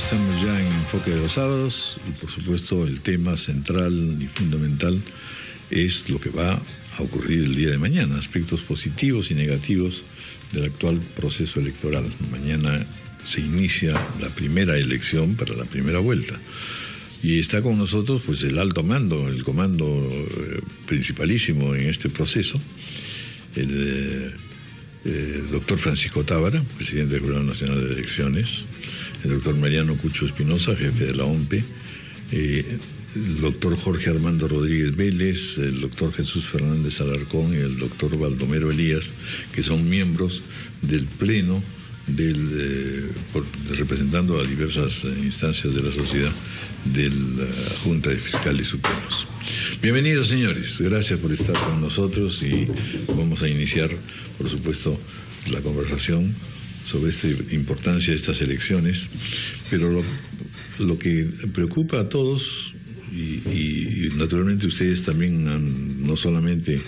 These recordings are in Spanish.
Estamos ya en Enfoque de los Sábados y por supuesto el tema central y fundamental es lo que va a ocurrir el día de mañana, aspectos positivos y negativos del actual proceso electoral. Mañana se inicia la primera elección para la primera vuelta y está con nosotros pues el alto mando, el comando principalísimo en este proceso, el doctor Francisco Tábara, presidente del Jurado Nacional de Elecciones, el doctor Mariano Cucho Espinosa, jefe de la OMPE, el doctor Jorge Armando Rodríguez Vélez, el doctor Jesús Fernández Alarcón y el doctor Baldomero Elías, que son miembros del Pleno representando a diversas instancias de la sociedad de la Junta de Fiscales Supremos. Bienvenidos, señores, gracias por estar con nosotros y vamos a iniciar, por supuesto, la conversación sobre esta importancia de estas elecciones, pero lo que preocupa a todos y naturalmente ustedes también han no solamente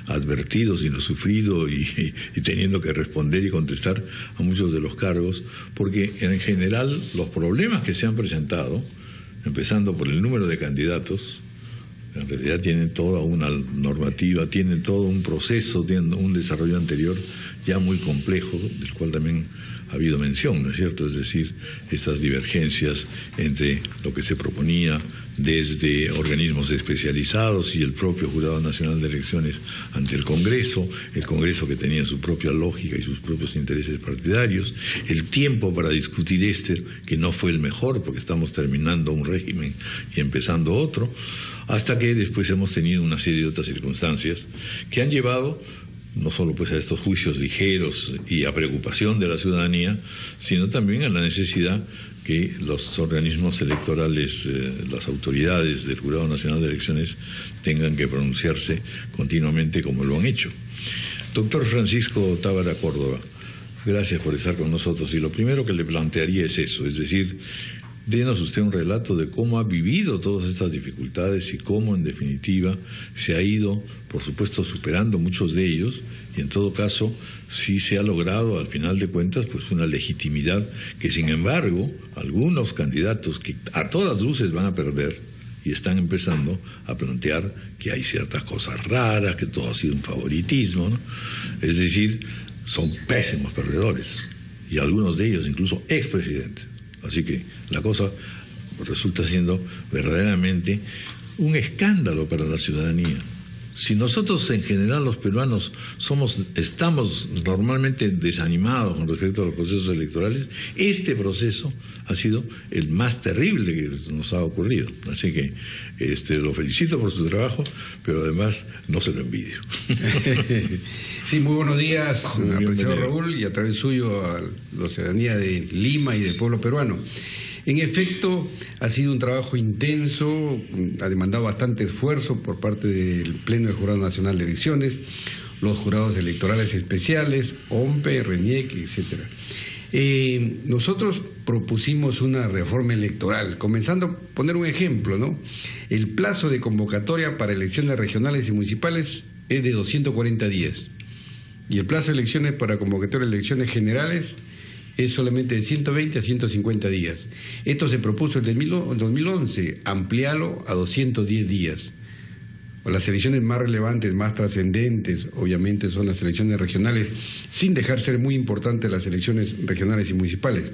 advertido, sino sufrido y teniendo que responder y contestar a muchos de los cargos, porque en general los problemas que se han presentado, empezando por el número de candidatos, en realidad tienen toda una normativa, tienen todo un proceso, tienen un desarrollo anterior ya muy complejo, del cual también ha habido mención, ¿no es cierto? Es decir, estas divergencias entre lo que se proponía desde organismos especializados y el propio Jurado Nacional de Elecciones ante el Congreso que tenía su propia lógica y sus propios intereses partidarios, el tiempo para discutir que no fue el mejor porque estamos terminando un régimen y empezando otro, hasta que después hemos tenido una serie de otras circunstancias que han llevado no solo pues a estos juicios ligeros y a preocupación de la ciudadanía, sino también a la necesidad que los organismos electorales, las autoridades del Jurado Nacional de Elecciones tengan que pronunciarse continuamente como lo han hecho. Doctor Francisco Tábara Córdoba, gracias por estar con nosotros y lo primero que le plantearía es eso, es decir, denos usted un relato de cómo ha vivido todas estas dificultades y cómo en definitiva se ha ido, por supuesto, superando muchos de ellos y en todo caso sí se ha logrado al final de cuentas pues una legitimidad que sin embargo algunos candidatos que a todas luces van a perder y están empezando a plantear que hay ciertas cosas raras, que todo ha sido un favoritismo, ¿no? Es decir, son pésimos perdedores y algunos de ellos incluso expresidentes. Así que la cosa resulta siendo verdaderamente un escándalo para la ciudadanía. Si nosotros en general los peruanos estamos normalmente desanimados con respecto a los procesos electorales, este proceso ha sido el más terrible que nos ha ocurrido. Así que lo felicito por su trabajo, pero además no se lo envidio. Sí, muy buenos días, apreciado Raúl, y a través suyo a la ciudadanía de Lima y del pueblo peruano. En efecto, ha sido un trabajo intenso, ha demandado bastante esfuerzo por parte del Pleno del Jurado Nacional de Elecciones, los jurados electorales especiales, OMPE, RENIEC, etcétera. Nosotros propusimos una reforma electoral, comenzando a poner un ejemplo, ¿no? El plazo de convocatoria para elecciones regionales y municipales es de 240 días y el plazo de elecciones para convocatoria de elecciones generales es solamente de 120 a 150 días. Esto se propuso en 2011, ampliarlo a 210 días. Las elecciones más relevantes, más trascendentes, obviamente son las elecciones regionales, sin dejar ser muy importantes las elecciones regionales y municipales.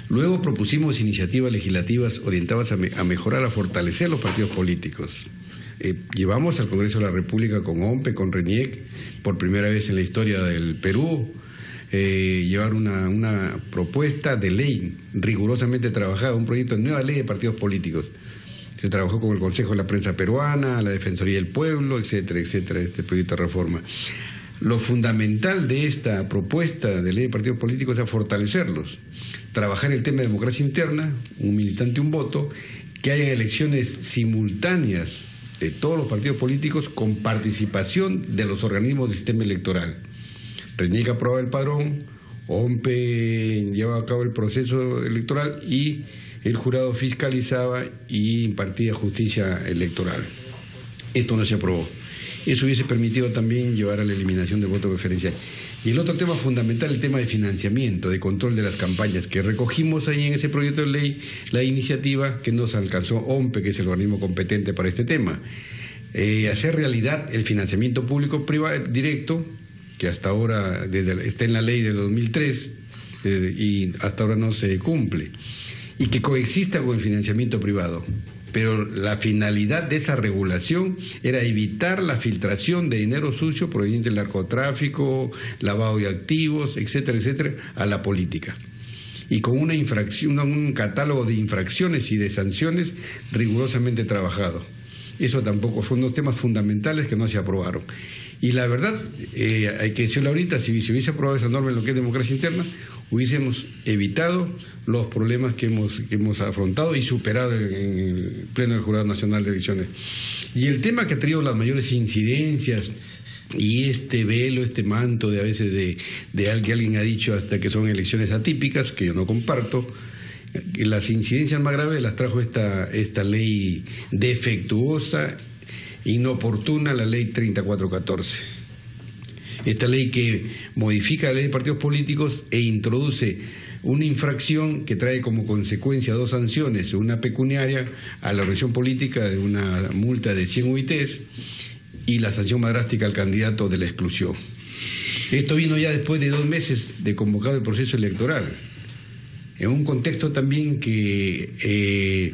Luego propusimos iniciativas legislativas orientadas a mejorar, a fortalecer los partidos políticos. Llevamos al Congreso de la República con OMPE, con RENIEC, por primera vez en la historia del Perú, llevar una propuesta de ley rigurosamente trabajada, un proyecto de nueva ley de partidos políticos. Se trabajó con el Consejo de la Prensa Peruana, la Defensoría del Pueblo, etcétera, etcétera, este proyecto de reforma. Lo fundamental de esta propuesta de ley de partidos políticos es fortalecerlos, trabajar el tema de democracia interna, un militante, un voto, que haya elecciones simultáneas de todos los partidos políticos con participación de los organismos del sistema electoral. RENIEC aprobaba el padrón, OMPE llevaba a cabo el proceso electoral y el jurado fiscalizaba y impartía justicia electoral. Esto no se aprobó. Eso hubiese permitido también llevar a la eliminación del voto preferencial. Y el otro tema fundamental, el tema de financiamiento, de control de las campañas, que recogimos ahí en ese proyecto de ley, la iniciativa que nos alcanzó OMPE, que es el organismo competente para este tema. Hacer realidad el financiamiento público-privado directo, que hasta ahora está en la ley de 2003 y hasta ahora no se cumple, y que coexista con el financiamiento privado. Pero la finalidad de esa regulación era evitar la filtración de dinero sucio proveniente del narcotráfico, lavado de activos, etcétera, etcétera, a la política. Y con una infracción, un catálogo de infracciones y de sanciones rigurosamente trabajado. Eso tampoco son unos temas fundamentales que no se aprobaron. Y la verdad, hay que decirlo ahorita, si se hubiese aprobado esa norma en lo que es democracia interna, hubiésemos evitado los problemas que hemos afrontado y superado en el Pleno del Jurado Nacional de Elecciones. Y el tema que ha traído las mayores incidencias, y este velo, este manto de a veces de que alguien ha dicho hasta que son elecciones atípicas, que yo no comparto, las incidencias más graves las trajo esta ley defectuosa, inoportuna, la ley 3414. Esta ley que modifica la ley de partidos políticos e introduce una infracción que trae como consecuencia 2 sanciones, una pecuniaria a la organización política de una multa de 100 UITs y la sanción más drástica al candidato de la exclusión. Esto vino ya después de 2 meses de convocado el proceso electoral, en un contexto también que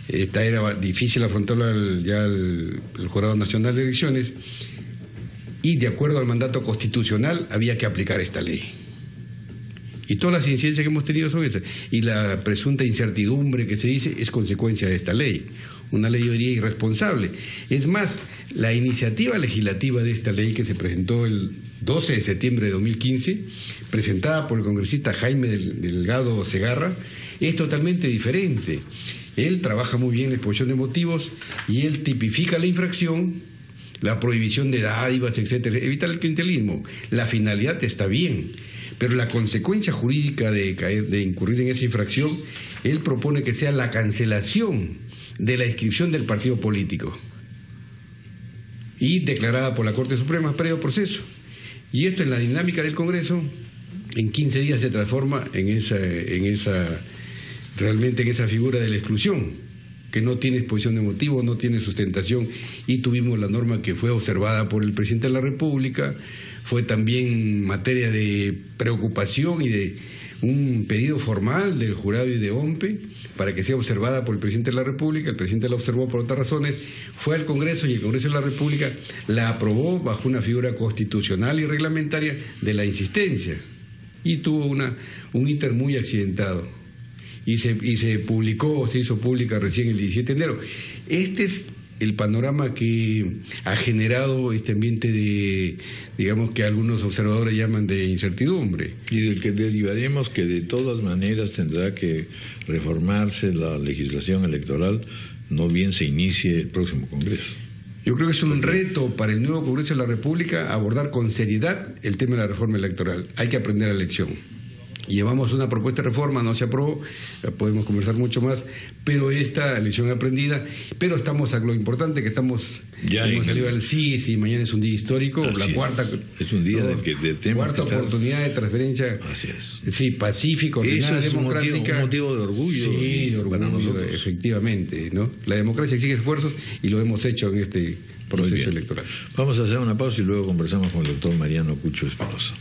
era difícil afrontarlo el Jurado Nacional de Elecciones, y de acuerdo al mandato constitucional había que aplicar esta ley. Y todas las incidencias que hemos tenido son esas. Y la presunta incertidumbre que se dice es consecuencia de esta ley. Una ley, yo diría, irresponsable. Es más, la iniciativa legislativa de esta ley que se presentó el 12 de septiembre de 2015, presentada por el congresista Jaime Delgado Segarra, es totalmente diferente. Él trabaja muy bien la exposición de motivos y él tipifica la infracción, la prohibición de dádivas, etcétera, evitar el clientelismo. La finalidad está bien, pero la consecuencia jurídica de incurrir en esa infracción, él propone que sea la cancelación de la inscripción del partido político y declarada por la Corte Suprema previo proceso. Y esto en la dinámica del Congreso, en 15 días se transforma realmente en esa figura de la exclusión, que no tiene exposición de motivos, no tiene sustentación, y tuvimos la norma que fue observada por el presidente de la República, fue también materia de preocupación y de un pedido formal del jurado y de OMPE para que sea observada por el presidente de la República. El presidente la observó por otras razones, fue al Congreso y el Congreso de la República la aprobó bajo una figura constitucional y reglamentaria de la insistencia, y tuvo un íter muy accidentado. Y se hizo pública recién el 17 de enero. Este es el panorama que ha generado este ambiente de, digamos, que algunos observadores llaman de incertidumbre. Y del que derivaremos que de todas maneras tendrá que reformarse la legislación electoral, no bien se inicie el próximo Congreso. Yo creo que es un reto para el nuevo Congreso de la República abordar con seriedad el tema de la reforma electoral. Hay que aprender la lección. Llevamos una propuesta de reforma, no se aprobó, podemos conversar mucho más, pero esta lección aprendida, pero estamos a lo importante que hemos salido al sí, mañana es un día histórico, así la cuarta es un día del tema cuarta oportunidad de transferencia, así es. Sí, pacífica, ordenada, democrática. Un motivo de orgullo. Sí, de orgullo, para nosotros. Efectivamente, ¿no? La democracia exige esfuerzos y lo hemos hecho en este proceso electoral. Vamos a hacer una pausa y luego conversamos con el doctor Mariano Cucho Espinosa.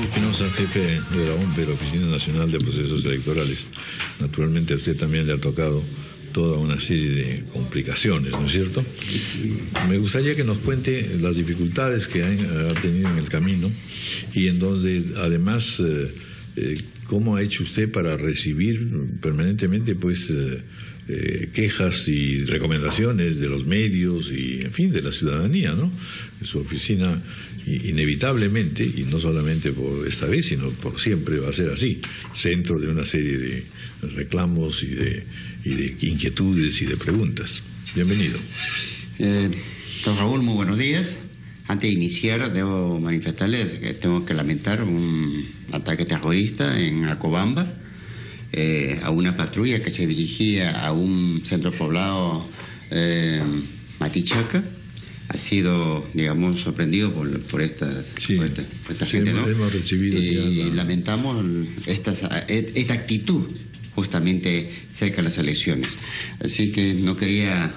Espinosa, jefe de la OMPE, la Oficina Nacional de Procesos Electorales. Naturalmente a usted también le ha tocado toda una serie de complicaciones, ¿no es cierto? Me gustaría que nos cuente las dificultades que ha tenido en el camino y en donde además cómo ha hecho usted para recibir permanentemente quejas y recomendaciones de los medios y, en fin, de la ciudadanía, ¿no? Su oficina inevitablemente, y no solamente por esta vez, sino por siempre va a ser así, centro de una serie de reclamos y de inquietudes y de preguntas. Bienvenido. Don Raúl, muy buenos días. Antes de iniciar, debo manifestarles que tengo que lamentar un ataque terrorista en Acobamba, a una patrulla que se dirigía a un centro poblado Matichaca ha sido, digamos, sorprendido por esta gente, ¿no? Hemos recibido y lamentamos esta actitud justamente cerca de las elecciones. Así que no quería,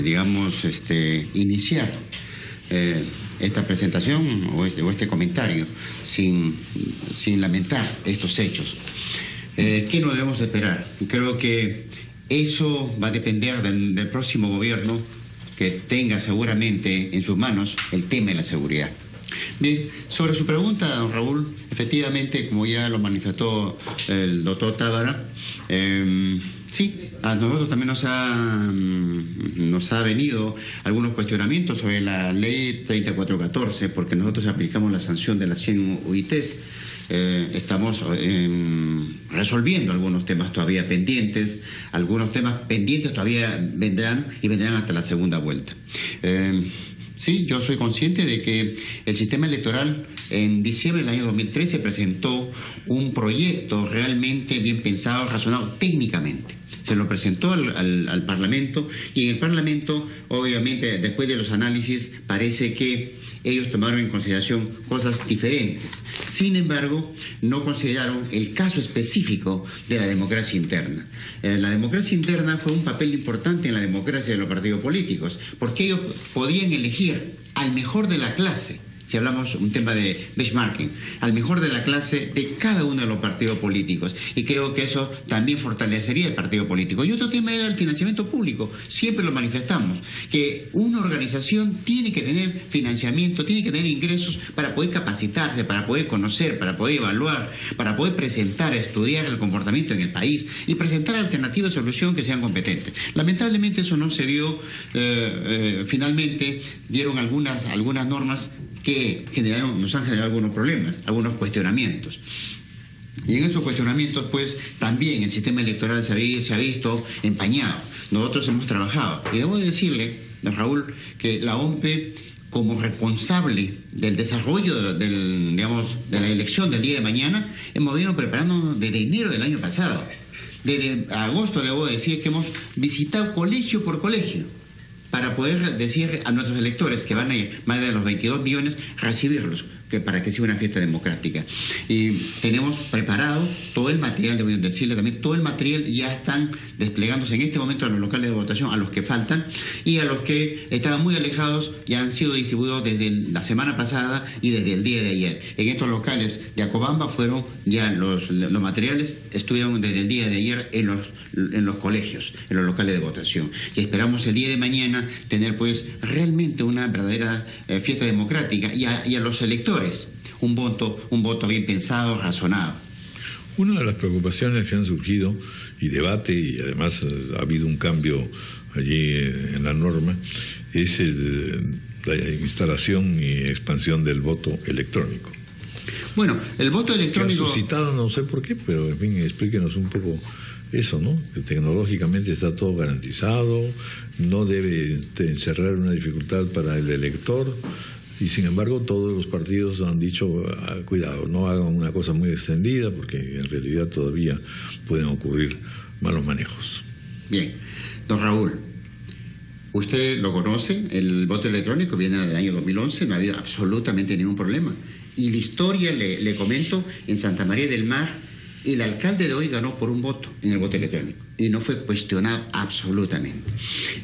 digamos, iniciar esta presentación o este comentario sin lamentar estos hechos. ¿Qué nos debemos esperar? Creo que eso va a depender del próximo gobierno, que tenga seguramente en sus manos el tema de la seguridad. Bien, sobre su pregunta, don Raúl, efectivamente, como ya lo manifestó el doctor Tábara, sí, a nosotros también nos ha venido algunos cuestionamientos sobre la ley 3414, porque nosotros aplicamos la sanción de las 100 UITs. Estamos resolviendo algunos temas todavía pendientes, algunos temas pendientes todavía vendrán hasta la segunda vuelta. Sí, yo soy consciente de que el sistema electoral en diciembre del año 2013 presentó un proyecto realmente bien pensado, razonado técnicamente. Se lo presentó al Parlamento, y en el Parlamento, obviamente, después de los análisis, parece que ellos tomaron en consideración cosas diferentes. Sin embargo, no consideraron el caso específico de la democracia interna. La democracia interna fue un papel importante en la democracia de los partidos políticos, porque ellos podían elegir al mejor de la clase. Si hablamos un tema de benchmarking, al mejor de la clase de cada uno de los partidos políticos. Y creo que eso también fortalecería el partido político. Y otro tema era el financiamiento público. Siempre lo manifestamos, que una organización tiene que tener financiamiento, tiene que tener ingresos para poder capacitarse, para poder conocer, para poder evaluar, para poder presentar, estudiar el comportamiento en el país y presentar alternativas de solución que sean competentes. Lamentablemente eso no se dio. Finalmente dieron algunas normas que nos han generado algunos problemas, algunos cuestionamientos. Y en esos cuestionamientos, pues, también el sistema electoral se ha visto empañado. Nosotros hemos trabajado. Y debo decirle, don Raúl, que la OMPE, como responsable del desarrollo de la elección del día de mañana, hemos venido preparándonos desde enero del año pasado. Desde agosto le voy a decir que hemos visitado colegio por colegio, para poder decir a nuestros electores, que van a ir más de los 22 millones, recibirlos, para que sea una fiesta democrática. Y tenemos preparado todo el material, debo decirle también, todo el material ya están desplegándose en este momento en los locales de votación, a los que faltan, y a los que estaban muy alejados ya han sido distribuidos desde la semana pasada y desde el día de ayer. En estos locales de Acobamba fueron ya los materiales, estuvieron desde el día de ayer en los colegios, en los locales de votación. Y esperamos el día de mañana tener, pues, realmente una verdadera fiesta democrática, y a los electores un voto bien pensado, razonado. Una de las preocupaciones que han surgido y debate, y además ha habido un cambio allí en la norma, es la instalación y expansión del voto electrónico. Bueno, el voto electrónico... Que ha suscitado, no sé por qué, pero en fin, explíquenos un poco eso, ¿no? Que tecnológicamente está todo garantizado, no debe encerrar una dificultad para el elector. Y sin embargo todos los partidos han dicho, cuidado, no hagan una cosa muy extendida, porque en realidad todavía pueden ocurrir malos manejos. Bien, don Raúl, usted lo conoce, el voto electrónico viene del año 2011, no ha habido absolutamente ningún problema. Y la historia, le comento, en Santa María del Mar, el alcalde de hoy ganó por un voto en el voto electrónico y no fue cuestionado absolutamente.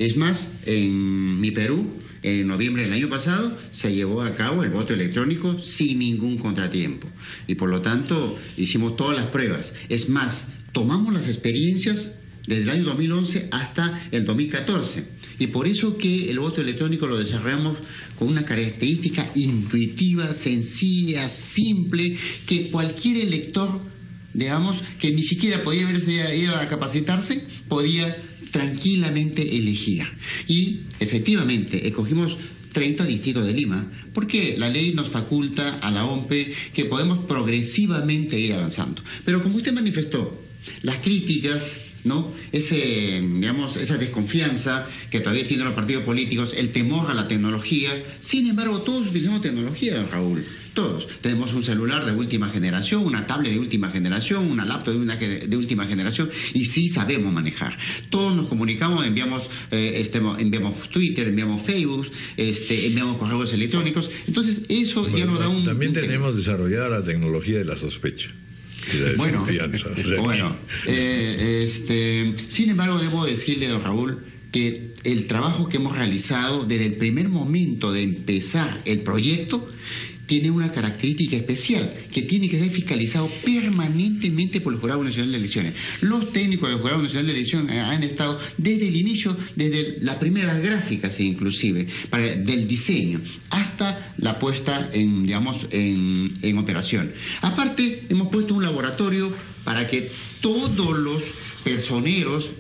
Es más, en mi Perú, en noviembre del año pasado, se llevó a cabo el voto electrónico sin ningún contratiempo. Y por lo tanto, hicimos todas las pruebas. Es más, tomamos las experiencias desde el año 2011 hasta el 2014. Y por eso que el voto electrónico lo desarrollamos con una característica intuitiva, sencilla, simple, que cualquier elector, digamos, que ni siquiera podía haberse ido a capacitarse, podía tranquilamente elegir. Y efectivamente escogimos 30 distritos de Lima, porque la ley nos faculta a la OMPE que podemos progresivamente ir avanzando. Pero como usted manifestó, las críticas, ¿no? Esa desconfianza que todavía tienen los partidos políticos, el temor a la tecnología. Sin embargo, todos utilizamos tecnología, Raúl. Todos. Tenemos un celular de última generación, una tablet de última generación, una laptop de última generación, y sí sabemos manejar. Todos nos comunicamos, enviamos Twitter, enviamos Facebook, enviamos correos electrónicos. Entonces, eso ya nos da un... También tenemos desarrollada la tecnología de la sospecha. Bueno, sin embargo, debo decirle, don Raúl, que el trabajo que hemos realizado desde el primer momento de empezar el proyecto tiene una característica especial, que tiene que ser fiscalizado permanentemente por el Jurado Nacional de Elecciones. Los técnicos del Jurado Nacional de Elecciones han estado desde el inicio, desde las primeras gráficas inclusive, del diseño, hasta la puesta en operación. Aparte, hemos puesto un laboratorio para que todos los personeros,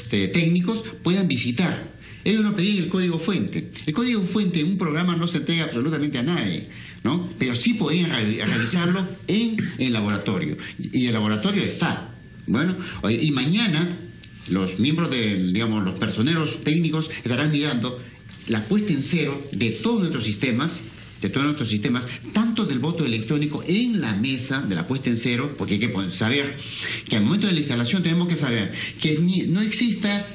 técnicos, puedan visitar. Ellos nos pedían el código fuente. El código fuente en un programa no se entrega absolutamente a nadie, ¿no? Pero sí podían realizarlo en el laboratorio. Y el laboratorio está. Bueno, y mañana los miembros los personeros técnicos estarán mirando la puesta en cero de todos nuestros sistemas, tanto del voto electrónico en la mesa de la puesta en cero, porque hay que saber que al momento de la instalación tenemos que saber que no exista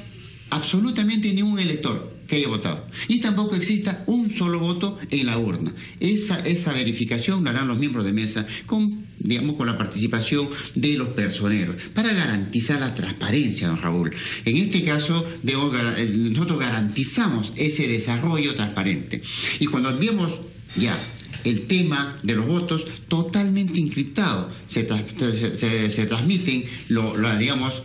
absolutamente ningún elector que haya votado, y tampoco exista un solo voto en la urna. Esa verificación la harán los miembros de mesa con la participación de los personeros, para garantizar la transparencia, don Raúl. En este caso, nosotros garantizamos ese desarrollo transparente. Y cuando vemos ya el tema de los votos totalmente encriptado, se transmiten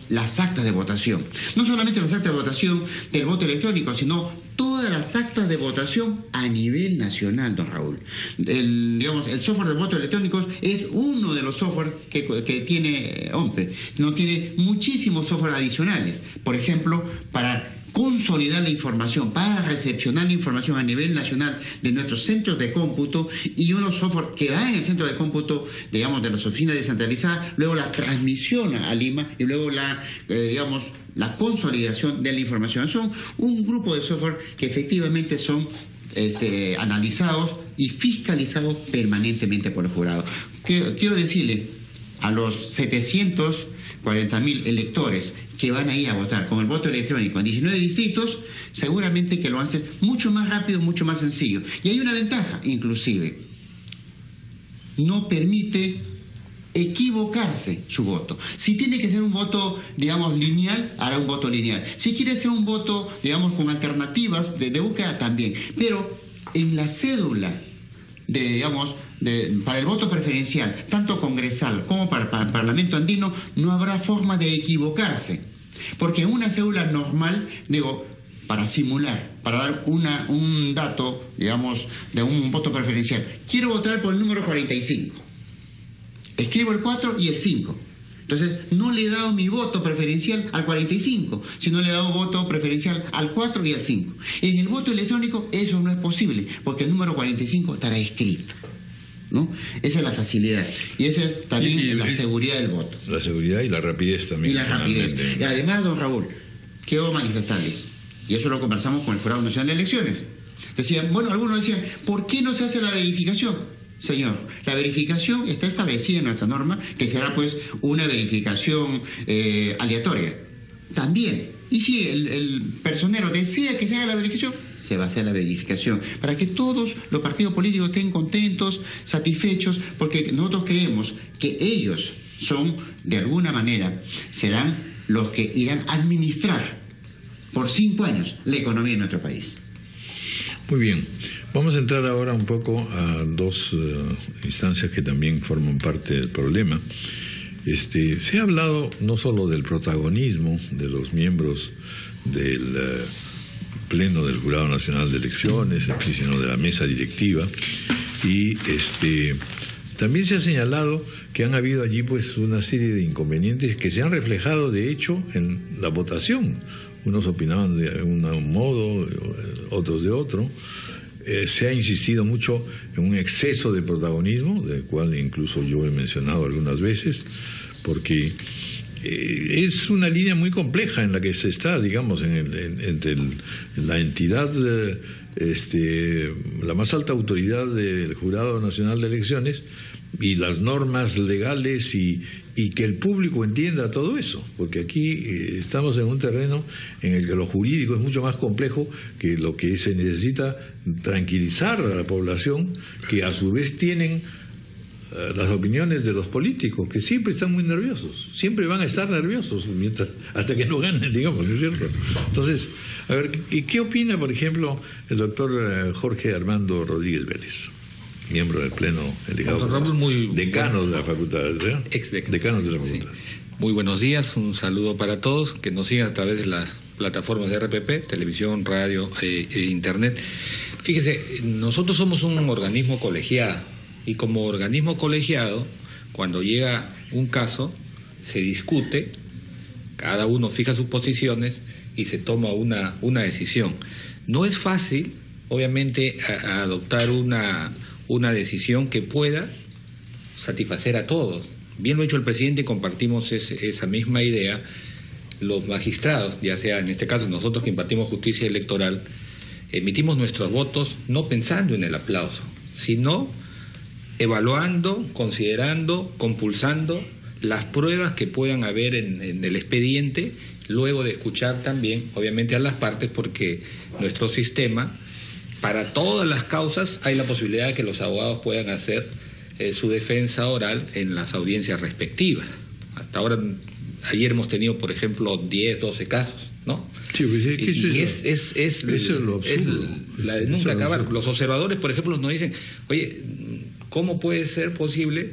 las actas de votación. No solamente las actas de votación del voto electrónico, sino todas las actas de votación a nivel nacional, don Raúl. El software de voto electrónico es uno de los software que tiene OMPE. No tiene muchísimos software adicionales. Por ejemplo, para consolidar la información, para recepcionar la información a nivel nacional de nuestros centros de cómputo, y unos software que va en el centro de cómputo, de las oficinas descentralizadas, luego la transmisión a Lima y luego la consolidación de la información. Son un grupo de software que efectivamente son analizados y fiscalizados permanentemente por el jurado. Quiero decirle a los 740.000 electores que van a ir a votar con el voto electrónico en 19 distritos, seguramente que lo van a hacer mucho más rápido, mucho más sencillo. Y hay una ventaja, inclusive. No permite equivocarse su voto. Si tiene que ser un voto, lineal, hará un voto lineal. Si quiere ser un voto, con alternativas de búsqueda, también. Pero en la cédula para el voto preferencial, tanto congresal como para el Parlamento andino, no habrá forma de equivocarse. Porque en una cédula normal, para simular, para dar un dato, de un voto preferencial, quiero votar por el número 45. Escribo el 4 y el 5. Entonces, no le he dado mi voto preferencial al 45, sino le he dado voto preferencial al 4 y al 5. En el voto electrónico eso no es posible, porque el número 45 estará escrito, ¿no? Esa es la facilidad. Y esa es también la seguridad del voto. La seguridad y la rapidez también. Y la rapidez. Y además, don Raúl, quiero manifestarles, y eso lo conversamos con el Jurado Nacional de Elecciones. Algunos decían, ¿por qué no se hace la verificación? Señor, la verificación está establecida en nuestra norma, que será una verificación aleatoria. También. Y si el personero desea que se haga la verificación, se va a hacer la verificación, para que todos los partidos políticos estén contentos, satisfechos, porque nosotros creemos que ellos son, de alguna manera, serán los que irán a administrar por 5 años la economía de nuestro país. Muy bien. Vamos a entrar ahora un poco a dos instancias que también forman parte del problema. Se ha hablado no solo del protagonismo de los miembros del Pleno del Jurado Nacional de Elecciones, sino de la mesa directiva, y también se ha señalado que han habido allí una serie de inconvenientes que se han reflejado de hecho en la votación. Unos opinaban de un modo, otros de otro. Se ha insistido mucho en un exceso de protagonismo, del cual incluso yo he mencionado algunas veces, porque es una línea muy compleja en la que se está, entre la entidad la más alta autoridad del Jurado Nacional de Elecciones y las normas legales y que el público entienda todo eso, porque aquí estamos en un terreno en el que lo jurídico es mucho más complejo que lo que se necesita tranquilizar a la población, que a su vez tienen las opiniones de los políticos, que siempre están muy nerviosos, siempre van a estar nerviosos hasta que no ganen, digamos, ¿no es cierto? Entonces, a ver, ¿y qué opina, por ejemplo, el doctor Jorge Armando Rodríguez Vélez, miembro del Pleno electo, decano de la facultad, decano de la facultad? Sí. Muy buenos días, un saludo para todos, que nos sigan a través de las plataformas de RPP, televisión, radio e internet. Fíjese, nosotros somos un organismo colegiado, y como organismo colegiado, cuando llega un caso, se discute, cada uno fija sus posiciones y se toma una decisión. No es fácil, obviamente, adoptar una decisión que pueda satisfacer a todos. Bien lo ha hecho el presidente, compartimos esa misma idea. Los magistrados, ya sea en este caso nosotros que impartimos justicia electoral, emitimos nuestros votos no pensando en el aplauso, sino evaluando, considerando, compulsando las pruebas que puedan haber en el expediente, luego de escuchar también, obviamente, a las partes, porque nuestro sistema, para todas las causas, hay la posibilidad de que los abogados puedan hacer su defensa oral en las audiencias respectivas. Hasta ahora, ayer hemos tenido, por ejemplo, 10, 12 casos, ¿no? Sí, pues es la de nunca acabar. Los observadores, por ejemplo, nos dicen, oye, ¿cómo puede ser posible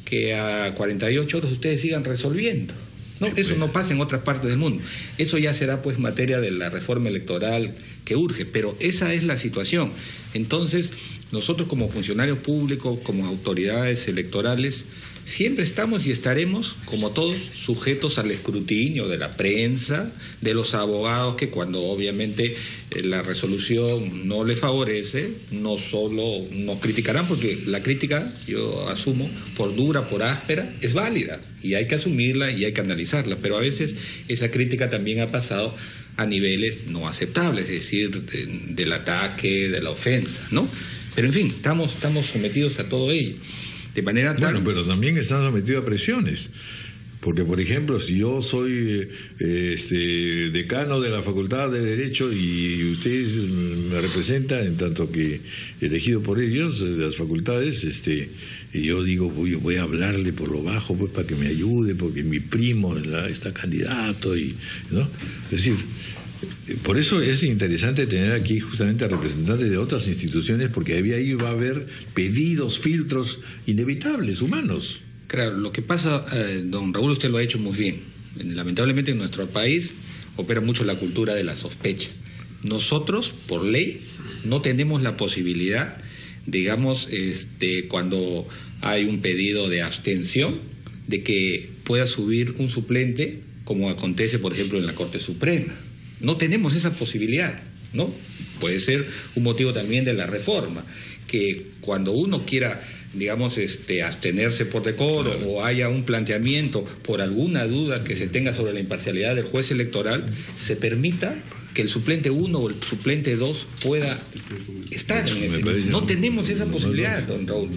que a 48 horas ustedes sigan resolviendo? No, eso no pasa en otras partes del mundo. Eso ya será pues materia de la reforma electoral que urge, pero esa es la situación. Entonces, nosotros como funcionarios públicos, como autoridades electorales, siempre estamos y estaremos, como todos, sujetos al escrutinio de la prensa, de los abogados, que cuando obviamente la resolución no les favorece, no solo nos criticarán, porque la crítica, yo asumo, por dura, por áspera, es válida, y hay que asumirla y hay que analizarla, pero a veces esa crítica también ha pasado a niveles no aceptables, es decir, del ataque, de la ofensa, ¿no? Pero en fin, estamos sometidos a todo ello. De manera tal... Bueno, pero también están sometidos a presiones, porque por ejemplo, si yo soy decano de la Facultad de Derecho y ustedes me representan en tanto que elegido por ellos, las facultades, y yo digo, voy a hablarle por lo bajo pues para que me ayude, porque mi primo está candidato, ¿no? Es decir, por eso es interesante tener aquí justamente a representantes de otras instituciones, porque ahí va a haber pedidos, filtros inevitables, humanos. Claro, lo que pasa, don Raúl, usted lo ha hecho muy bien. Lamentablemente en nuestro país opera mucho la cultura de la sospecha. Nosotros, por ley, no tenemos la posibilidad, digamos, cuando hay un pedido de abstención, de que pueda subir un suplente, como acontece, por ejemplo, en la Corte Suprema. No tenemos esa posibilidad, ¿no? Puede ser un motivo también de la reforma, que cuando uno quiera, digamos, abstenerse por decoro, o haya un planteamiento por alguna duda que se tenga sobre la imparcialidad del juez electoral, se permita que el suplente 1 o el suplente 2 pueda estar en ese. No tenemos esa posibilidad, don Raúl.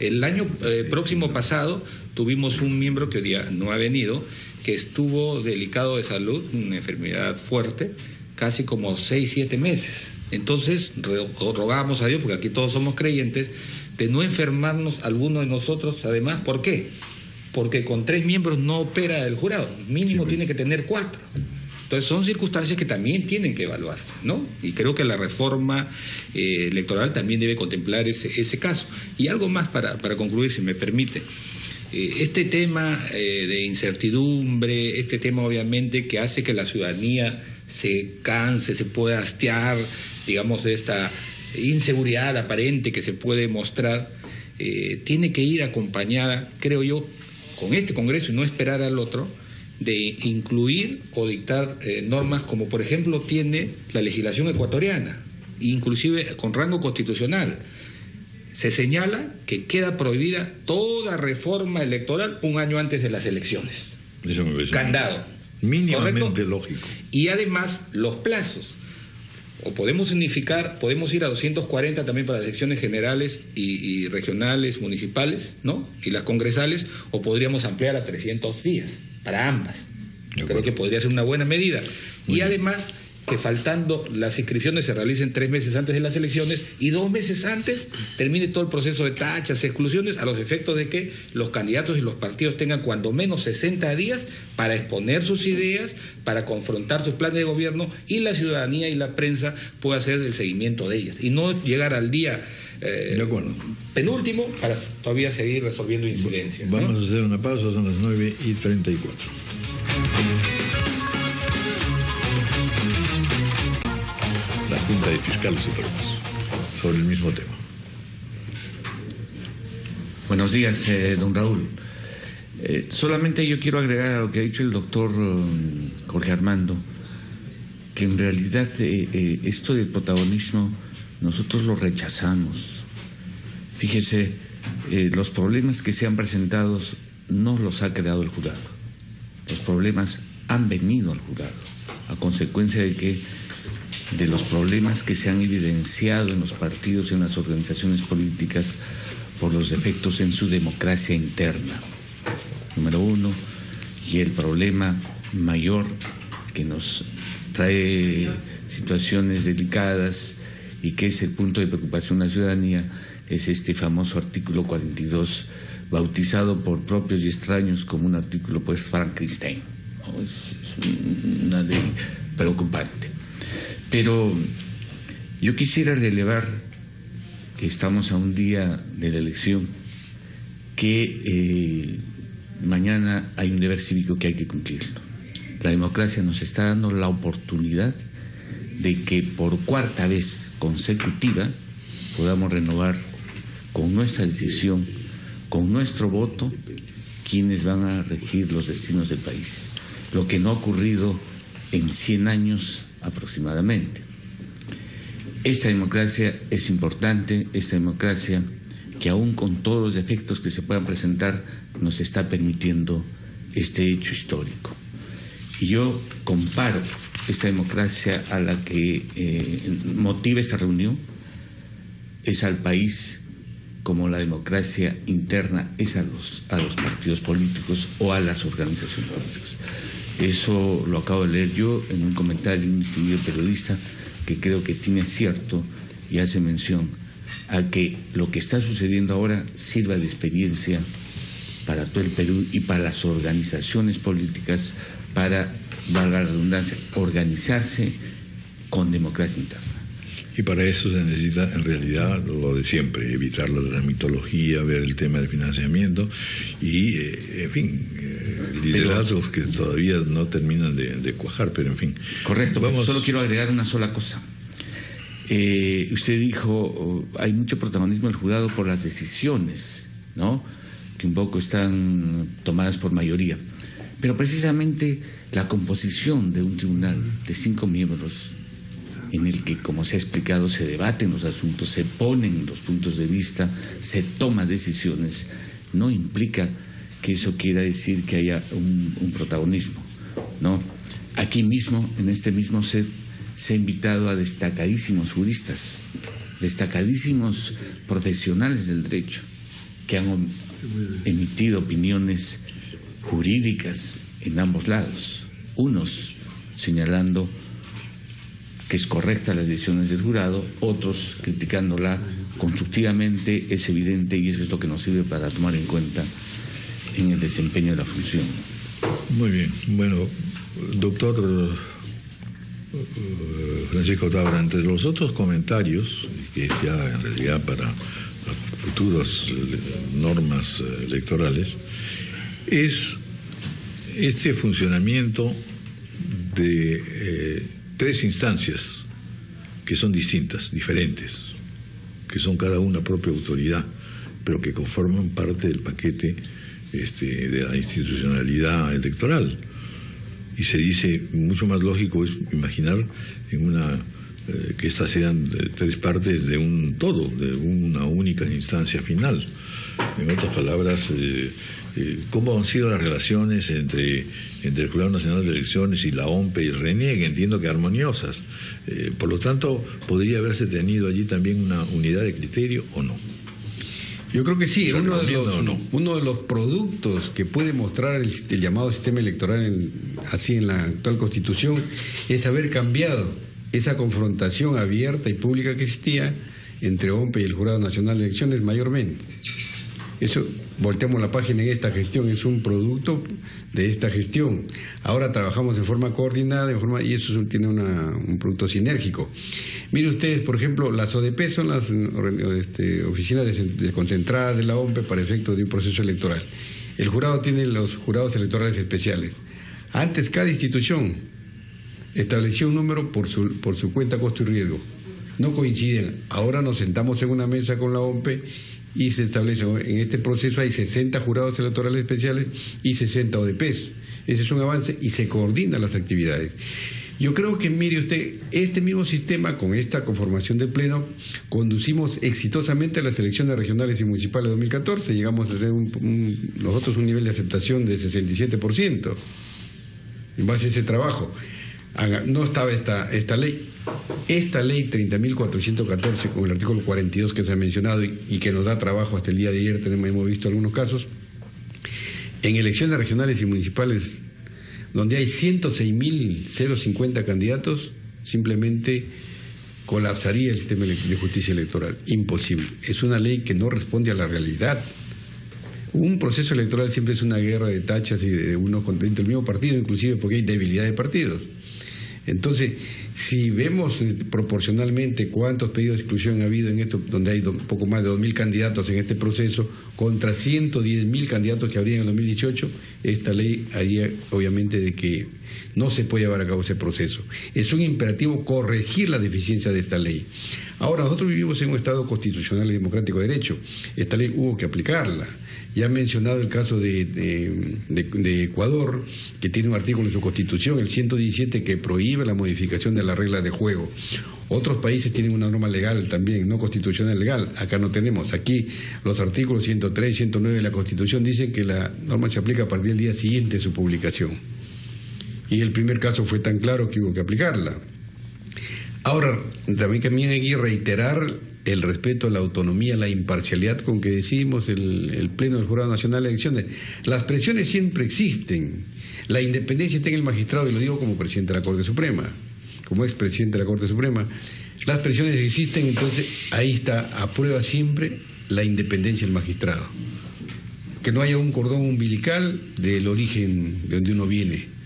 El año próximo pasado tuvimos un miembro que hoy día no ha venido, que estuvo delicado de salud, una enfermedad fuerte, casi como 6, 7 meses. Entonces rogábamos a Dios, porque aquí todos somos creyentes, de no enfermarnos alguno de nosotros. Además, ¿por qué? Porque con 3 miembros no opera el jurado, mínimo tiene que tener 4. Entonces son circunstancias que también tienen que evaluarse, ¿no? Y creo que la reforma electoral también debe contemplar ese caso. Y algo más para concluir, si me permite. Este tema de incertidumbre, este tema obviamente que hace que la ciudadanía se canse, se pueda hastiar, digamos, de esta inseguridad aparente que se puede mostrar, tiene que ir acompañada, creo yo, con este Congreso y no esperar al otro, de incluir o dictar normas como por ejemplo tiene la legislación ecuatoriana, inclusive con rango constitucional. Se señala que queda prohibida toda reforma electoral un año antes de las elecciones. Eso me parece candado. Mínimamente ¿correcto? Lógico. Y además los plazos. o podemos unificar, podemos ir a 240 también para las elecciones generales y regionales, municipales, ¿no? Y las congresales, o podríamos ampliar a 300 días para ambas. Creo que podría ser una buena medida. Y además, que faltando las inscripciones se realicen 3 meses antes de las elecciones y 2 meses antes termine todo el proceso de tachas, exclusiones, a los efectos de que los candidatos y los partidos tengan cuando menos 60 días para exponer sus ideas, para confrontar sus planes de gobierno, y la ciudadanía y la prensa pueda hacer el seguimiento de ellas y no llegar al día penúltimo para todavía seguir resolviendo incidencias. Vamos a hacer una pausa, son las 9:34. La Junta de Fiscales Supremos, sobre el mismo tema. Buenos días, don Raúl. Solamente yo quiero agregar a lo que ha dicho el doctor Jorge Armando, que en realidad esto del protagonismo nosotros lo rechazamos. Fíjese, los problemas que se han presentado no los ha creado el jurado. Los problemas han venido al jurado a consecuencia de los problemas que se han evidenciado en los partidos y en las organizaciones políticas por los defectos en su democracia interna. Número uno, y el problema mayor que nos trae situaciones delicadas y que es el punto de preocupación de la ciudadanía, es este famoso artículo 42, bautizado por propios y extraños como un artículo pues Frankenstein, ¿no? Es una ley preocupante. Pero yo quisiera relevar que estamos a un día de la elección, que mañana hay un deber cívico que hay que cumplirlo. La democracia nos está dando la oportunidad de que por 4ª vez consecutiva podamos renovar con nuestra decisión, con nuestro voto, quienes van a regir los destinos del país, lo que no ha ocurrido en 100 años aproximadamente. Esta democracia es importante, esta democracia que aún con todos los defectos que se puedan presentar nos está permitiendo este hecho histórico. Y yo comparo esta democracia a la que motiva esta reunión, es al país como la democracia interna es a los partidos políticos o a las organizaciones políticas. Eso lo acabo de leer yo en un comentario de un distinguido periodista que creo que tiene acierto y hace mención a que lo que está sucediendo ahora sirva de experiencia para todo el Perú y para las organizaciones políticas para, valga la redundancia, organizarse con democracia interna. Y para eso se necesita, en realidad, lo de siempre, evitar la mitología, ver el tema del financiamiento y, en fin, liderazgos que todavía no terminan de cuajar, pero en fin. Correcto, solo quiero agregar una sola cosa. Usted dijo, hay mucho protagonismo del jurado por las decisiones, ¿no?, que un poco están tomadas por mayoría. Pero precisamente la composición de un tribunal de 5 miembros, en el que, como se ha explicado, se debaten los asuntos, se ponen los puntos de vista, se toman decisiones, no implica que eso quiera decir que haya un protagonismo, ¿no? Aquí mismo, en este mismo set, se ha invitado a destacadísimos juristas, destacadísimos profesionales del derecho, que han emitido opiniones jurídicas en ambos lados, unos señalando que es correcta las decisiones del jurado, otros criticándola constructivamente. Es evidente y eso es lo que nos sirve para tomar en cuenta en el desempeño de la función. Muy bien. Bueno, doctor Francisco Tábara, entre los otros comentarios, que ya en realidad para futuras normas electorales, es este funcionamiento de 3 instancias que son distintas, diferentes, que son cada una propia autoridad, pero que conforman parte del paquete de la institucionalidad electoral. Y se dice, mucho más lógico es imaginar que estas sean 3 partes de un todo, de una única instancia final. En otras palabras, ¿cómo han sido las relaciones entre el Jurado Nacional de Elecciones y la OMPE y el RENIEC? Entiendo que armoniosas. Por lo tanto, ¿podría haberse tenido allí también una unidad de criterio o no? Yo creo que sí. Uno de los productos que puede mostrar el llamado sistema electoral así en la actual Constitución es haber cambiado esa confrontación abierta y pública que existía entre OMPE y el Jurado Nacional de Elecciones mayormente. Eso, volteamos la página en esta gestión, es un producto de esta gestión. Ahora trabajamos en forma coordinada, y eso tiene un producto sinérgico. Miren ustedes, por ejemplo, las ODP son las oficinas desconcentradas de la OMPE para efectos de un proceso electoral. El jurado tiene los jurados electorales especiales. Antes cada institución establecía un número por su cuenta, costo y riesgo. No coinciden. Ahora nos sentamos en una mesa con la OMPE y se establece, en este proceso hay 60 jurados electorales especiales y 60 ODPs. Ese es un avance y se coordinan las actividades. Yo creo que, mire usted, este mismo sistema, con esta conformación del Pleno, conducimos exitosamente a las elecciones regionales y municipales de 2014. Llegamos a tener nosotros un nivel de aceptación de 67%. En base a ese trabajo. No estaba esta ley. Esta ley 30.414, con el artículo 42 que se ha mencionado y que nos da trabajo hasta el día de ayer, hemos visto algunos casos, en elecciones regionales y municipales, donde hay 106.050 candidatos, simplemente colapsaría el sistema de justicia electoral. Imposible. Es una ley que no responde a la realidad. Un proceso electoral siempre es una guerra de tachas y de unos dentro del mismo partido, inclusive porque hay debilidad de partidos. Entonces, si vemos proporcionalmente cuántos pedidos de exclusión ha habido en esto, donde hay poco más de 2.000 candidatos en este proceso, contra 110.000 candidatos que habría en el 2018, esta ley haría obviamente de que no se puede llevar a cabo ese proceso. Es un imperativo corregir la deficiencia de esta ley. Ahora, nosotros vivimos en un Estado constitucional y democrático de derecho. Esta ley hubo que aplicarla. Ya he mencionado el caso de Ecuador, que tiene un artículo en su Constitución, el 117, que prohíbe la modificación de las reglas de juego. Otros países tienen una norma legal también, no constitucional legal. Acá no tenemos. Aquí los artículos 103 y 109 de la Constitución dicen que la norma se aplica a partir del día siguiente de su publicación. Y el primer caso fue tan claro que hubo que aplicarla. Ahora, también hay que reiterar el respeto a la autonomía, la imparcialidad con que decidimos el Pleno del Jurado Nacional de Elecciones. Las presiones siempre existen. La independencia está en el magistrado, y lo digo como presidente de la Corte Suprema, como expresidente de la Corte Suprema. Las presiones existen, entonces ahí está, a prueba siempre la independencia del magistrado. Que no haya un cordón umbilical del origen de donde uno viene.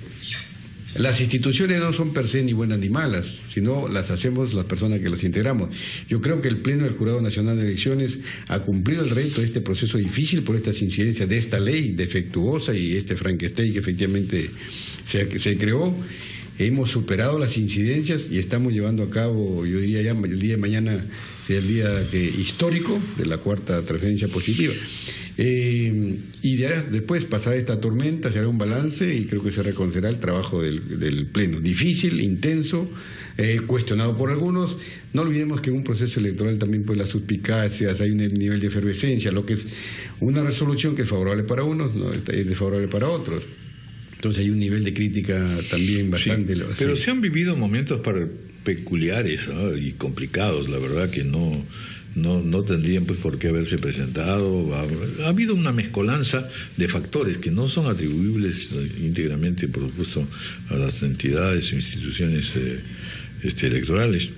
Las instituciones no son per se ni buenas ni malas, sino las hacemos las personas que las integramos. Yo creo que el Pleno del Jurado Nacional de Elecciones ha cumplido el reto de este proceso difícil por estas incidencias de esta ley defectuosa y este Frankenstein que efectivamente se creó. Hemos superado las incidencias y estamos llevando a cabo, yo diría ya el día de mañana, el día histórico de la cuarta transferencia positiva. Y después pasar esta tormenta, se hará un balance y creo que se reconocerá el trabajo del Pleno. Difícil, intenso, cuestionado por algunos. No olvidemos que en un proceso electoral también pues las suspicacias, hay un nivel de efervescencia, lo que es una resolución que es favorable para unos, no es desfavorable para otros. Entonces hay un nivel de crítica también bastante... Sí, pero se han vivido momentos peculiares, ¿no? Y complicados, la verdad que no tendrían pues por qué haberse presentado. Ha habido una mezcolanza de factores que no son atribuibles íntegramente, por supuesto, a las entidades o instituciones electorales.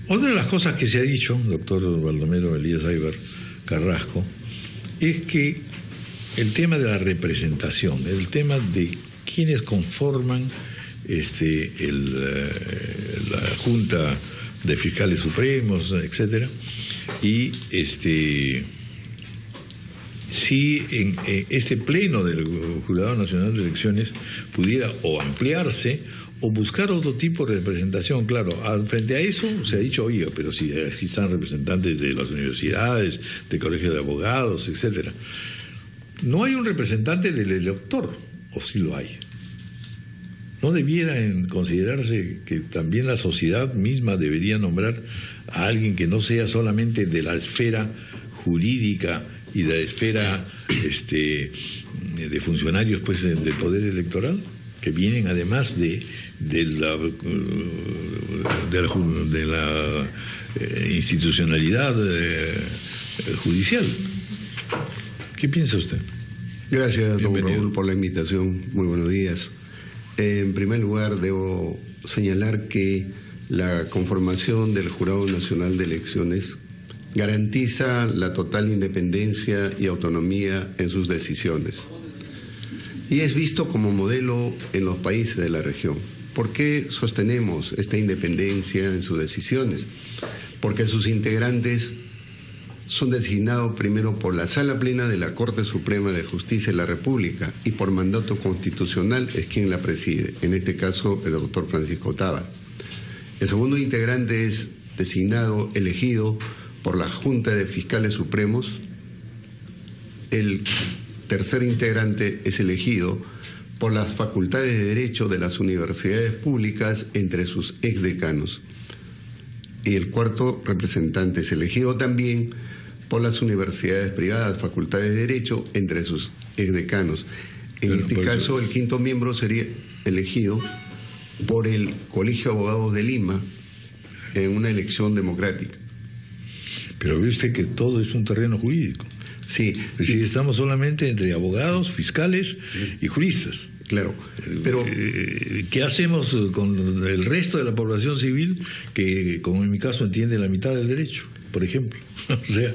Otra de las cosas que se ha dicho, doctor Baldomero Elías Aybar Carrasco, es que el tema de la representación, el tema de quienes conforman la Junta de Fiscales Supremos, etcétera, y si en este pleno del Jurado Nacional de Elecciones pudiera o ampliarse o buscar otro tipo de representación. Claro, frente a eso se ha dicho, oye, pero si existan representantes de las universidades, de colegios de abogados, etcétera. No hay un representante del elector, o sí lo hay. ¿No debiera considerarse que también la sociedad misma debería nombrar a alguien que no sea solamente de la esfera jurídica y de la esfera de funcionarios pues del poder electoral, que vienen además de la institucionalidad judicial. ¿Qué piensa usted? Gracias, don Raúl, por la invitación. Muy buenos días. En primer lugar, debo señalar que la conformación del Jurado Nacional de Elecciones garantiza la total independencia y autonomía en sus decisiones. Y es visto como modelo en los países de la región. ¿Por qué sostenemos esta independencia en sus decisiones? Porque sus integrantes son designados primero por la Sala Plena de la Corte Suprema de Justicia de la República y por mandato constitucional es quien la preside, en este caso el doctor Francisco Tábara. El segundo integrante es designado, elegido por la Junta de Fiscales Supremos. El tercer integrante es elegido por las facultades de Derecho de las universidades públicas entre sus exdecanos. Y el cuarto representante es elegido también por las universidades privadas, facultades de Derecho entre sus exdecanos. En este caso, el quinto miembro sería elegido por el Colegio de Abogados de Lima en una elección democrática. Pero ve usted que todo es un terreno jurídico. Sí. Es decir, estamos solamente entre abogados, fiscales y juristas. Claro, pero ¿qué hacemos con el resto de la población civil que, como en mi caso, entiende la mitad del derecho, por ejemplo? O sea,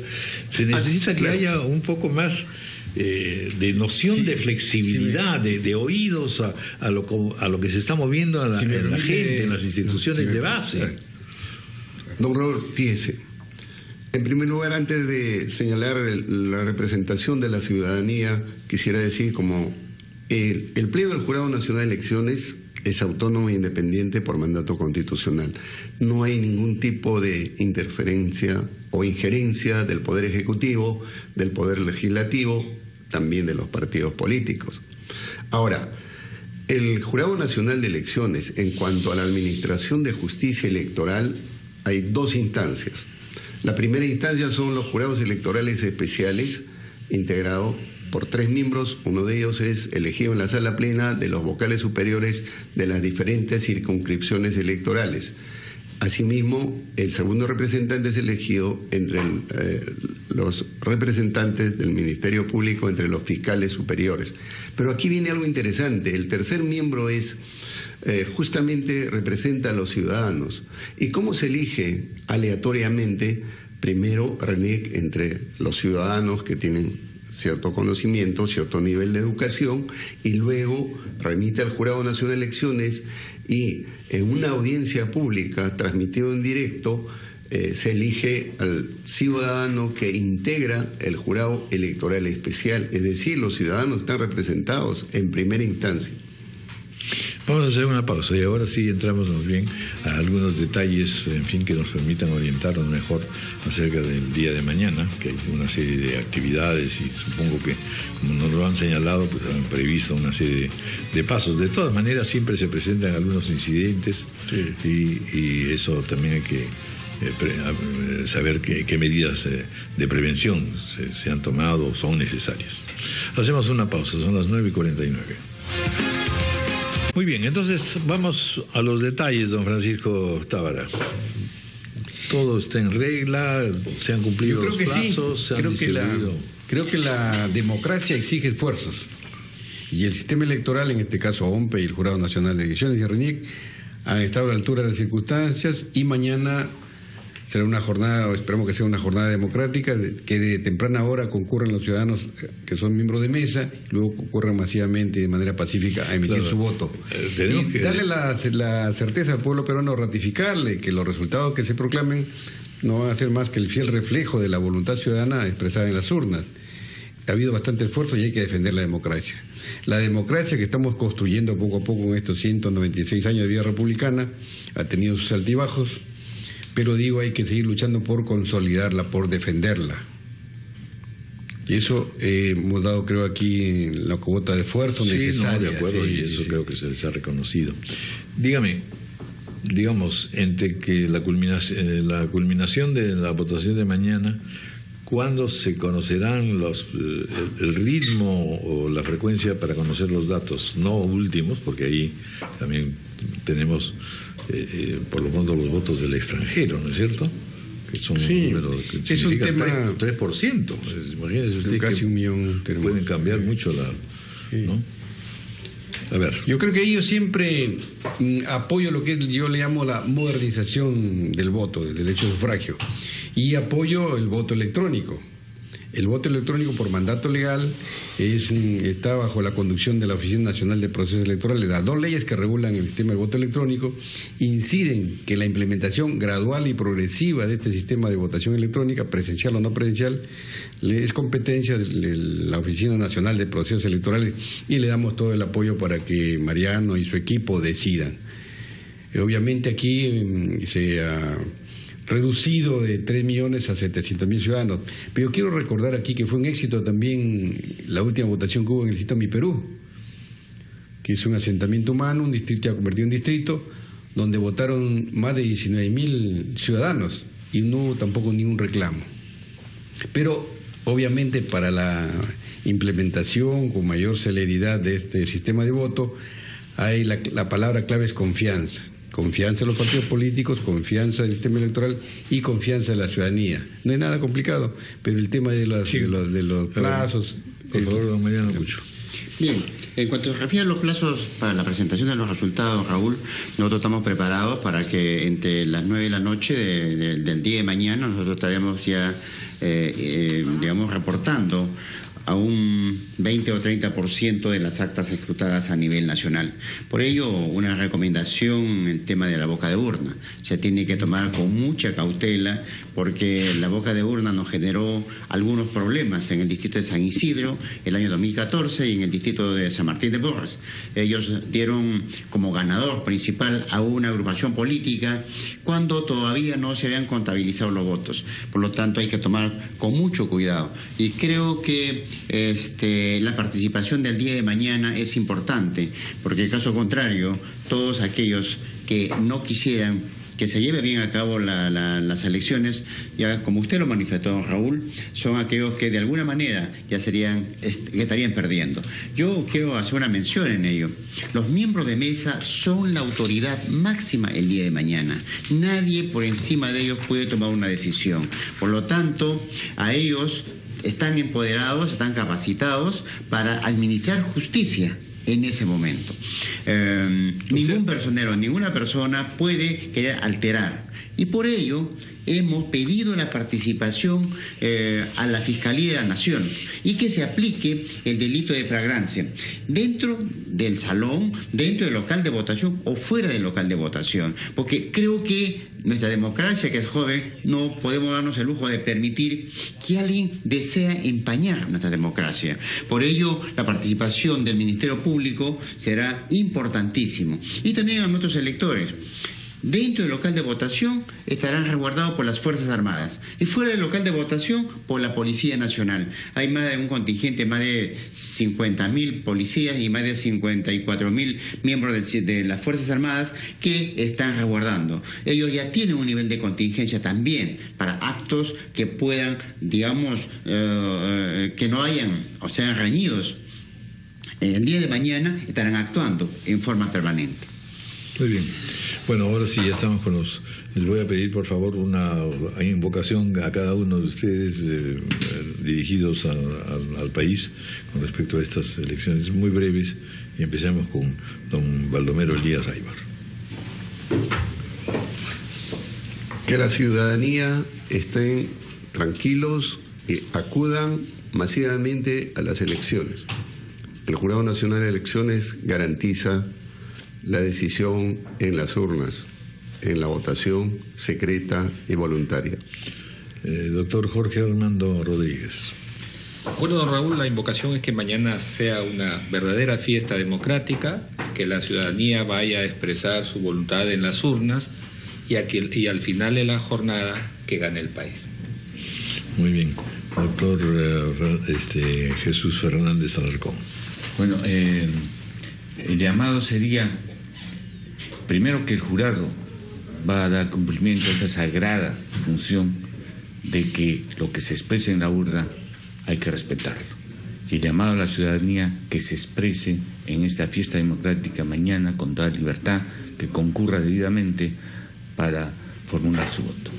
se necesita que haya un poco más de noción de flexibilidad, de oídos a lo que se está moviendo en la gente, en las instituciones de base. Don Raúl, fíjese, en primer lugar, antes de señalar la representación de la ciudadanía, quisiera decir como el Pleno del Jurado Nacional de Elecciones es autónomo e independiente por mandato constitucional. No hay ningún tipo de interferencia o injerencia del Poder Ejecutivo, del Poder Legislativo, también de los partidos políticos. Ahora, el Jurado Nacional de Elecciones, en cuanto a la administración de justicia electoral, hay dos instancias. La primera instancia son los jurados electorales especiales, integrados por 3 miembros. Uno de ellos es elegido en la Sala Plena de los vocales superiores de las diferentes circunscripciones electorales. Asimismo, el segundo representante es elegido entre los representantes del Ministerio Público, entre los fiscales superiores. Pero aquí viene algo interesante. El tercer miembro es justamente representa a los ciudadanos. ¿Y cómo se elige aleatoriamente? Primero, RENIEC entre los ciudadanos que tienen cierto conocimiento, cierto nivel de educación, y luego remite al Jurado Nacional de Elecciones y en una audiencia pública transmitido en directo se elige al ciudadano que integra el Jurado Electoral Especial, es decir, los ciudadanos están representados en primera instancia. Vamos a hacer una pausa y ahora sí entramos más bien a algunos detalles, en fin, que nos permitan orientarnos mejor acerca del día de mañana, que hay una serie de actividades y supongo que, como nos lo han señalado, pues han previsto una serie de pasos. De todas maneras, siempre se presentan algunos incidentes, sí, y eso también hay que saber qué medidas de prevención se han tomado o son necesarias. Hacemos una pausa, son las 9:49. Muy bien, entonces vamos a los detalles, don Francisco Tábara. ¿Todo está en regla? ¿Se han cumplido los plazos? Sí. Creo que la democracia exige esfuerzos. Y el sistema electoral, en este caso OMPE y el Jurado Nacional de Elecciones y RENIEC, han estado a la altura de las circunstancias, y mañana será una jornada, o esperamos que sea una jornada democrática, que de temprana hora concurran los ciudadanos que son miembros de mesa, luego concurran masivamente de manera pacífica a emitir su voto. Y darle la certeza al pueblo peruano, ratificarle que los resultados que se proclamen no van a ser más que el fiel reflejo de la voluntad ciudadana expresada en las urnas. Ha habido bastante esfuerzo y hay que defender la democracia. La democracia que estamos construyendo poco a poco en estos 196 años de vida republicana ha tenido sus altibajos, pero digo, hay que seguir luchando por consolidarla, por defenderla. Y eso hemos dado, creo, aquí la cuota de esfuerzo necesaria. De acuerdo, y eso creo que se les ha reconocido. Digamos, entre que la culminación de la votación de mañana ¿cuándo se conocerán el ritmo o la frecuencia para conocer los datos? No últimos, porque ahí también tenemos por lo menos los votos del extranjero, ¿no es cierto? Que son sí, un número que es un tema 3%. Imagínese usted casi que 1 millón. pueden cambiar mucho ¿no? A ver. Yo creo que yo siempre apoyo lo que yo le llamo la modernización del voto, del derecho de sufragio, y apoyo el voto electrónico. El voto electrónico por mandato legal está bajo la conducción de la Oficina Nacional de Procesos Electorales. Las 2 leyes que regulan el sistema del voto electrónico inciden que la implementación gradual y progresiva de este sistema de votación electrónica, presencial o no presencial, es competencia de la Oficina Nacional de Procesos Electorales, y le damos todo el apoyo para que Mariano y su equipo decidan. Obviamente aquí se ha reducido de 3 millones a 700.000 ciudadanos, pero yo quiero recordar aquí que fue un éxito también la última votación que hubo en el distrito Mi Perú, que es un asentamiento humano, un distrito ya convertido en distrito, donde votaron más de 19.000 ciudadanos y no hubo tampoco ningún reclamo. Pero obviamente para la implementación con mayor celeridad de este sistema de voto, hay la palabra clave es confianza. Confianza en los partidos políticos, confianza en el sistema electoral y confianza en la ciudadanía. No es nada complicado, pero el tema de los plazos... Por favor, don Mariano Cucho. Bien, en cuanto se refiere a los plazos para la presentación de los resultados, Raúl, nosotros estamos preparados para que entre las 9 de la noche del día de mañana nosotros estaremos ya, digamos, reportando a un 20 o 30% de las actas escrutadas a nivel nacional. Por ello, una recomendación en el tema de la boca de urna. Se tiene que tomar con mucha cautela, porque la boca de urna nos generó algunos problemas en el distrito de San Isidro el año 2014 y en el distrito de San Martín de Porres. Ellos dieron como ganador principal a una agrupación política cuando todavía no se habían contabilizado los votos. Por lo tanto, hay que tomar con mucho cuidado. Y creo que la participación del día de mañana es importante, porque en caso contrario, todos aquellos que no quisieran que se lleve bien a cabo las elecciones, ya como usted lo manifestó, Raúl, son aquellos que de alguna manera ya estarían perdiendo. Yo quiero hacer una mención en ello. Los miembros de mesa son la autoridad máxima el día de mañana. Nadie por encima de ellos puede tomar una decisión. Por lo tanto, a ellos están empoderados, están capacitados para administrar justicia en ese momento. Ningún personero, ninguna persona puede querer alterar. Y por ello hemos pedido la participación a la Fiscalía de la Nación y que se aplique el delito de flagrancia dentro del salón, dentro del local de votación o fuera del local de votación, porque creo que nuestra democracia, que es joven, no podemos darnos el lujo de permitir que alguien desea empañar nuestra democracia. Por ello, la participación del Ministerio Público será importantísimo. Y también a nuestros electores. Dentro del local de votación estarán resguardados por las Fuerzas Armadas y fuera del local de votación por la Policía Nacional. Hay más de un contingente, más de 50.000 policías y más de 54.000 miembros de las Fuerzas Armadas que están resguardando. Ellos ya tienen un nivel de contingencia también para actos que puedan, digamos, que no hayan o sean reñidos. El día de mañana estarán actuando en forma permanente. Muy bien. Bueno, ahora sí, ya estamos con los... Les voy a pedir, por favor, una invocación a cada uno de ustedes dirigidos al país con respecto a estas elecciones muy breves, y empecemos con don Baldomero Elías Aybar. Que la ciudadanía estén tranquilos y acudan masivamente a las elecciones. El Jurado Nacional de Elecciones garantiza la decisión en las urnas, en la votación secreta y voluntaria. Doctor Jorge Armando Rodríguez. Bueno, don Raúl, la invocación es que mañana sea una verdadera fiesta democrática, que la ciudadanía vaya a expresar su voluntad en las urnas y al final de la jornada que gane el país. Muy bien. Doctor Jesús Fernández Alarcón. Bueno, el llamado sería, primero, que el jurado va a dar cumplimiento a esta sagrada función de que lo que se exprese en la urna hay que respetarlo. Y el llamado a la ciudadanía que se exprese en esta fiesta democrática mañana con toda libertad, que concurra debidamente para formular su voto.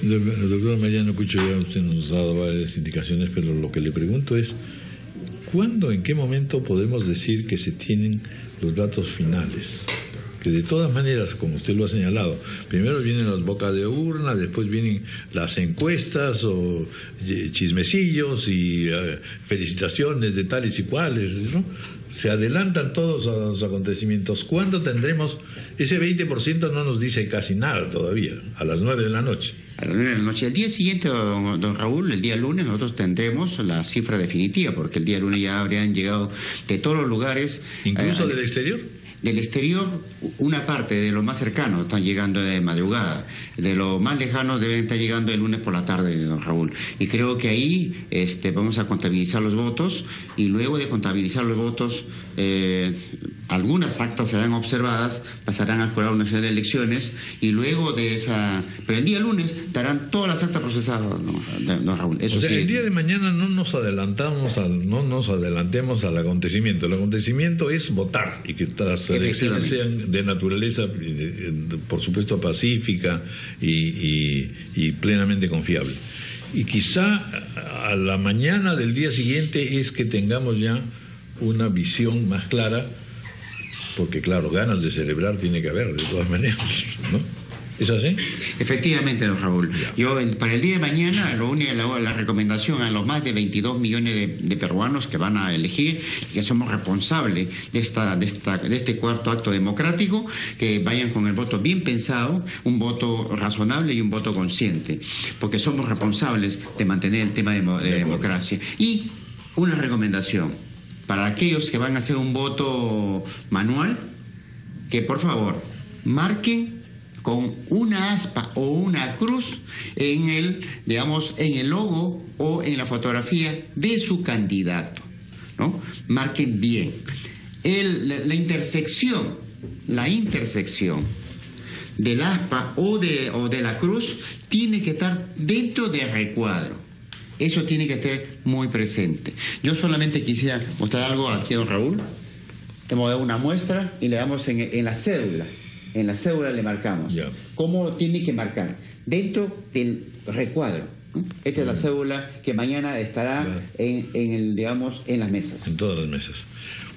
Doctor Mariano Cucho, ya usted nos ha dado varias indicaciones, pero lo que le pregunto es, ¿cuándo, en qué momento podemos decir que se tienen los datos finales? Que de todas maneras, como usted lo ha señalado, primero vienen las bocas de urna, después vienen las encuestas o chismecillos y felicitaciones de tales y cuales, ¿no? Se adelantan todos a los acontecimientos. ¿Cuándo tendremos ese 20%? No nos dice casi nada todavía, a las 9 de la noche. A las 9 de la noche. El día siguiente, don Raúl, el día lunes, nosotros tendremos la cifra definitiva, porque el día lunes ya habrían llegado de todos los lugares. ¿Incluso del exterior? Del exterior, una parte de los más cercanos están llegando de madrugada, de los más lejanos deben estar llegando el lunes por la tarde, don Raúl. Y creo que ahí vamos a contabilizar los votos, y luego de contabilizar los votos, algunas actas serán observadas, pasarán al Jurado Nacional de Elecciones, y luego de esa... Pero el día lunes estarán todas las actas procesadas, don Raúl. Eso o sea, sí, el día de mañana no nos adelantemos al acontecimiento. El acontecimiento es votar, y que las elecciones sean de naturaleza, por supuesto, pacífica y plenamente confiable. Y quizá a la mañana del día siguiente es que tengamos ya una visión más clara, porque claro, ganas de celebrar tiene que haber de todas maneras, ¿no? ¿Es así? Efectivamente, don Raúl. Yo, para el día de mañana, la recomendación a los más de 22 millones de peruanos que van a elegir, que somos responsables de este cuarto acto democrático, que vayan con el voto bien pensado, un voto razonable y un voto consciente, porque somos responsables de mantener el tema de democracia. Y una recomendación para aquellos que van a hacer un voto manual, que por favor marquen con una aspa o una cruz en el logo o en la fotografía de su candidato, ¿no? Marquen bien. La intersección del aspa o de la cruz tiene que estar dentro del recuadro. Eso tiene que estar muy presente. Yo solamente quisiera mostrar algo aquí a don Raúl. Hemos dado una muestra y le damos en la cédula. En la cédula le marcamos. Yeah. ¿Cómo tiene que marcar? Dentro del recuadro, ¿no? Esta es la cédula que mañana estará en las mesas. En todas las mesas.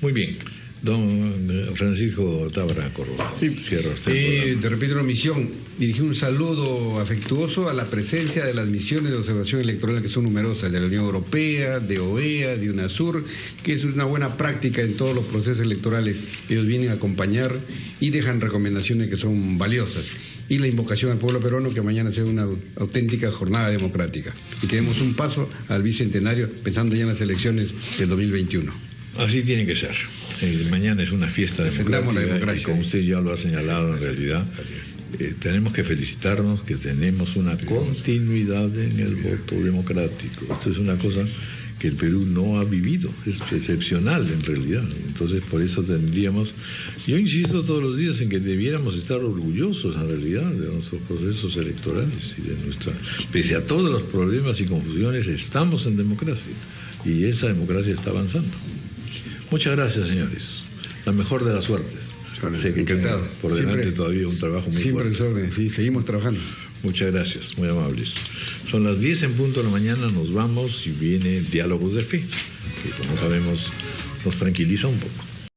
Muy bien. Don Francisco Tábara Córdoba. Sí. Te repito la misión. Dirigí un saludo afectuoso a la presencia de las misiones de observación electoral, que son numerosas, de la Unión Europea, de OEA, de UNASUR, que es una buena práctica en todos los procesos electorales. Ellos vienen a acompañar y dejan recomendaciones que son valiosas. Y la invocación al pueblo peruano, que mañana sea una auténtica jornada democrática. Y que demos un paso al bicentenario, pensando ya en las elecciones del 2021. Así tiene que ser. Mañana es una fiesta democrática, la democracia. Y como usted ya lo ha señalado, en realidad tenemos que felicitarnos que tenemos una continuidad en el voto democrático. Esto es una cosa que el Perú no ha vivido, es excepcional en realidad. Entonces, por eso tendríamos, yo insisto todos los días en que debiéramos estar orgullosos en realidad de nuestros procesos electorales y de pese a todos los problemas y confusiones, estamos en democracia y esa democracia está avanzando. Muchas gracias, señores. La mejor de las suertes. Sé que encantado. Por delante todavía un trabajo muy fuerte. Siempre sí, seguimos trabajando. Muchas gracias, muy amables. Son las 10 en punto de la mañana, nos vamos y viene Diálogos de Fe, que como sabemos nos tranquiliza un poco.